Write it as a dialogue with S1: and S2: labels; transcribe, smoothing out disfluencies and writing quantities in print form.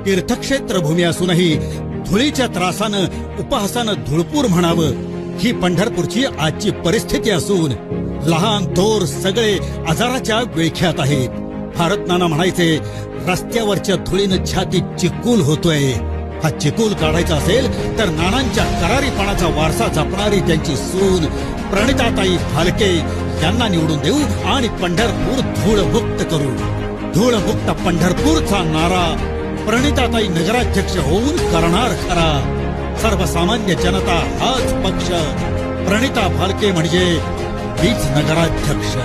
S1: तीर्थक्षेत्र भूमी असूनही धुळीच्या त्रासानं उपहासानं धुळपूर म्हणावं ही पंढरपूरची आजची परिस्थिती असून लहान थोर सगळे आजाराच्या विळख्यात आहेत. भारत नाना म्हणायचे, रस्त्यावरच्या धुळीनं छाती चिकूल होतोय. हा चिकूल काढायचा असेल तर नानांच्या करारीपणाचा वारसा जपणारी त्यांची सून प्रणिताताई भालके यांना निवडून देऊ आणि पंढरपूर धूळमुक्त करू. धूळमुक्त पंढरपूरचा नारा प्रणिताताई नगराध्यक्ष होऊन करणार खरा. सर्वसामान्य जनता हाच पक्ष. प्रणिता भालके म्हणजे हीच नगराध्यक्ष.